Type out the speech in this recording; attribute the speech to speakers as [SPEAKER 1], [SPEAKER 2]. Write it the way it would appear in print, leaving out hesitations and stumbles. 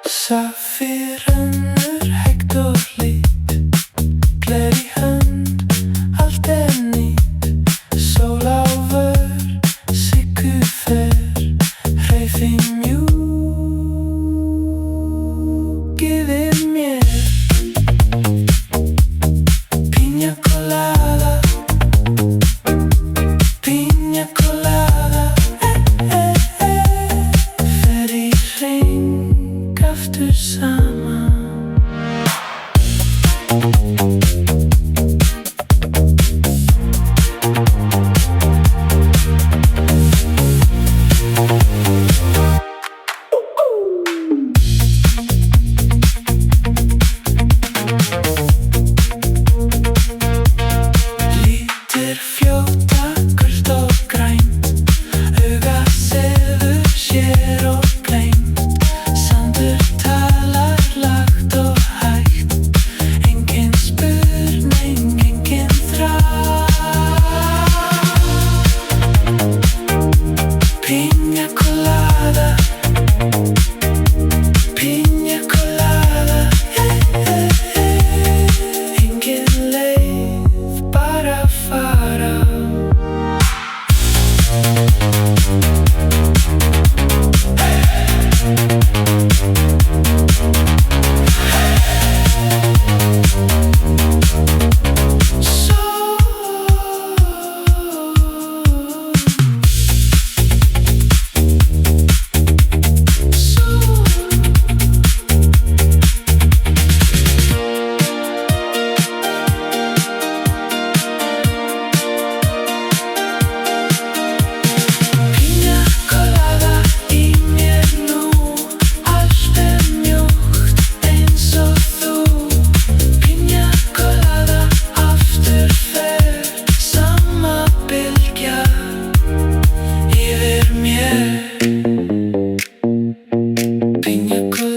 [SPEAKER 1] Safír rennur hægt og hlýtt, gler í hönd, allt nýtt. Sól á vör, siggu fer, hreyfing mjúk yfir mér. Piña colada, piña colada, fer í hring aftur saman. Lítir fljóta, gult og grænt, auga sefur sér og gleymt. Sandur talar lágt og hægt, engin spurning, engin þrá. Piña colada, piña colada, engin leið, bara fara. Piña colada í mér nú, allt mjúkt eins og þú. Piña colada aftur fer, sama bylgja yfir mér. Piña colada.